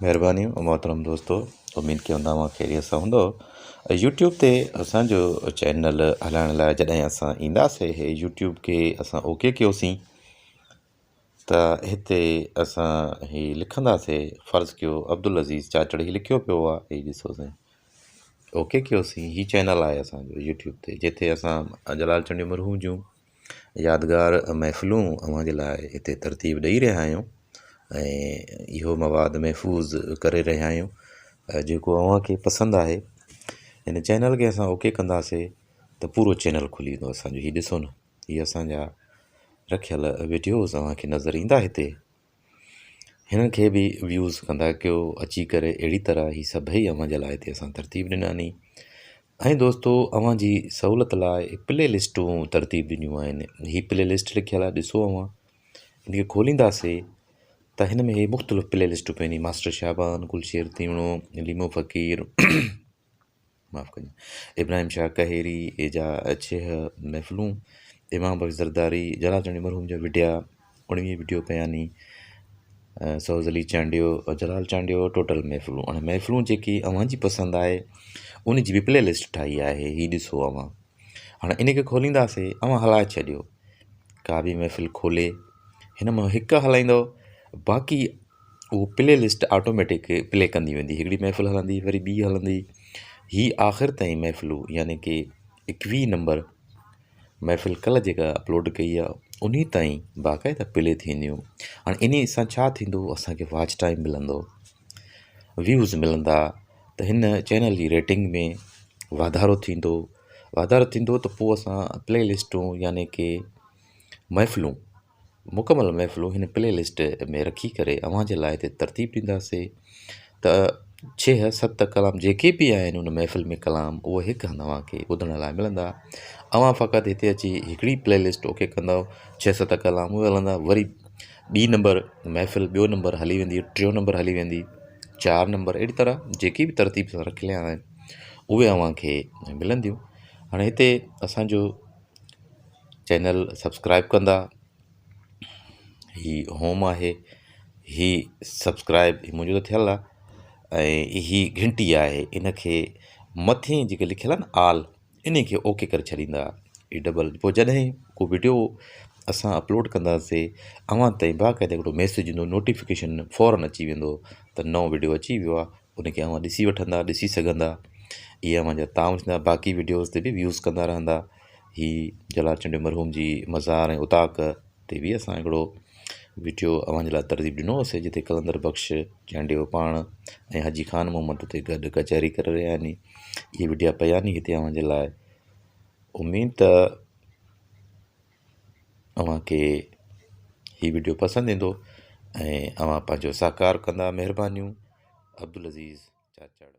महरबानियूं मोहतरम दोस्तों, उम्मीद कयूं तव्हां ख़ैरियत सां हूंदो। यूट्यूब ते असांजो चैनल हलाइण लाइ जॾहिं असां ईंदासीं, हे यूट्यूब खे असां ओके कयोसीं त हिते असां ही लिखंदासीं। फ़र्ज़ु कयो अब्दुल अज़ीज़ चachड़ ही लिखियो पियो आहे, ही ॾिसो साईं, ओके कयोसीं। ही चैनल आहे असांजो यूट्यूब ते, जिथे असां जलाल चंडी मरहूम जूं यादगार महफ़िलूं अव्हां जे लाइ हिते तरतीब ॾेई रहिया आहियूं ऐं इहो मवाद महफ़ूज़ करे रहिया आहियूं जेको अव्हांखे पसंदि आहे। हिन चैनल खे असां ओके कंदासीं त पूरो चैनल खुली वेंदो असांजो। हीउ ॾिसो न, हीअ असांजा रखियल वीडियोज़ अव्हांखे नज़र ईंदा हिते। हिननि खे बि व्यूज़ कंदा कयो अची करे। अहिड़ी तरह ही सभई अव्हां जे लाइ हिते असां तरतीब ॾिनानी। ऐं दोस्तो, अव्हां जी सहूलत लाइ प्ले लिस्टूं तरतीब ॾिनियूं आहिनि। ही प्ले लिस्ट लिखियल आहे, ॾिसो अव्हां हिनखे खोलींदासीं त हिन में मुख़्तलिफ़ प्ले लिस्टूं पवंदी। मास्टर शाहबान, गुलशेर तीवणो, लीमो फ़कीर, माफ़ कजो, इब्राहिम शाह कहेरी, एजा 6 महफ़िलूं, इमाम बख़्श ज़रदारी, जलाल चंडी मरहूम जा विडिया 19 वीडियो पयानी, सौज़ली चांडियो, जलाल चांडियो, टोटल महफ़िलूं। हाणे महफ़िलूं जेकी अव्हां जी पसंदि आहे उन जी बि प्ले लिस्ट ठाही आहे। ही ॾिसो अव्हां, हाणे इन खे खोलींदासीं। अव्हां हलाए छॾियो, का बि महफ़िल खोले हिन मां हिकु हलाईंदव, बाक़ी उहो प्ले लिस्ट ऑटोमेटिक प्ले कंदी वेंदी। हिकिड़ी महफ़िल हलंदी, वरी ॿी हलंदी, ही आख़िर ताईं महफ़िलूं, यानी कि 21 नंबर महफ़िल कल्ह जेका अपलोड कई आहे उन ताईं बाक़ाइदा प्ले थींदियूं। हाणे इन सां छा थींदो, असांखे वॉच टाइम मिलंदो, व्यूज़ मिलंदा, त हिन चैनल जी रेटिंग में वाधारो थींदो। वाधारो थींदो त पोइ असां प्ले लिस्टूं यानी कि महफ़िलूं, मुकमल महफ़िलूं हिन प्ले लिस्ट में रखी करे अव्हां जे लाइ हिते तरतीब ॾींदासीं। त 6-7 कलाम जेके बि आहिनि उन महफ़िल में कलाम, उहो हिकु हंधि अव्हांखे ॿुधण लाइ मिलंदा। अव्हां फ़क़ति हिते अची हिकिड़ी प्ले लिस्ट ओके कंदव, 6-7 कलाम उहे हलंदा। वरी 2 नंबर महफ़िल, ॿियो नंबर हली वेंदी, 3 नंबर हली वेंदी, 4 नंबर, अहिड़ी तरह जेकी बि तरतीब सां रखियल आहिनि उहे अव्हांखे मिलंदियूं। हाणे हिते असांजो चैनल सब्सक्राइब कंदा, ही होम आहे, ही सब्सक्राइब मुंहिंजो त थियल आहे, ऐं ही घंटी आहे, इनखे मथे जेके लिखियल आहे न आल, इन खे ओके करे छॾींदा। ही डबल, पोइ जॾहिं को वीडियो असां अपलोड कंदासीं अव्हां ताईं बाक़ाइदा हिकिड़ो मैसेज ईंदो, नोटिफिकेशन फ़ौरन अची वेंदो त नओं वीडियो अची वियो आहे। उनखे अव्हां ॾिसी वठंदा, ॾिसी सघंदा। इहे अव्हां जा ताउन थींदा। बाक़ी वीडियोज़ ते बि व्यूज़ कंदा रहंदा। ही जलाल चंडी मरहूम जी मज़ार ऐं उताक ते बि असां हिकिड़ो वीडियो अव्हां जे लाइ तरतीब ॾिनो हुओसीं, जिते कलंदर बख़्श चंडीओपाण ऐं हाजी ख़ान मोहम्मद उते गॾु कचहरी करे रहिया आहिनि। इहे वीडिया पिया आहिनि हिते अव्हां जे लाइ। उमेद त अव्हांखे हीउ वीडियो पसंदि ईंदो ऐं अव्हां पंहिंजो साकार कंदा। महिरबानियूं। अब्दुल अज़ीज़ चाचड़।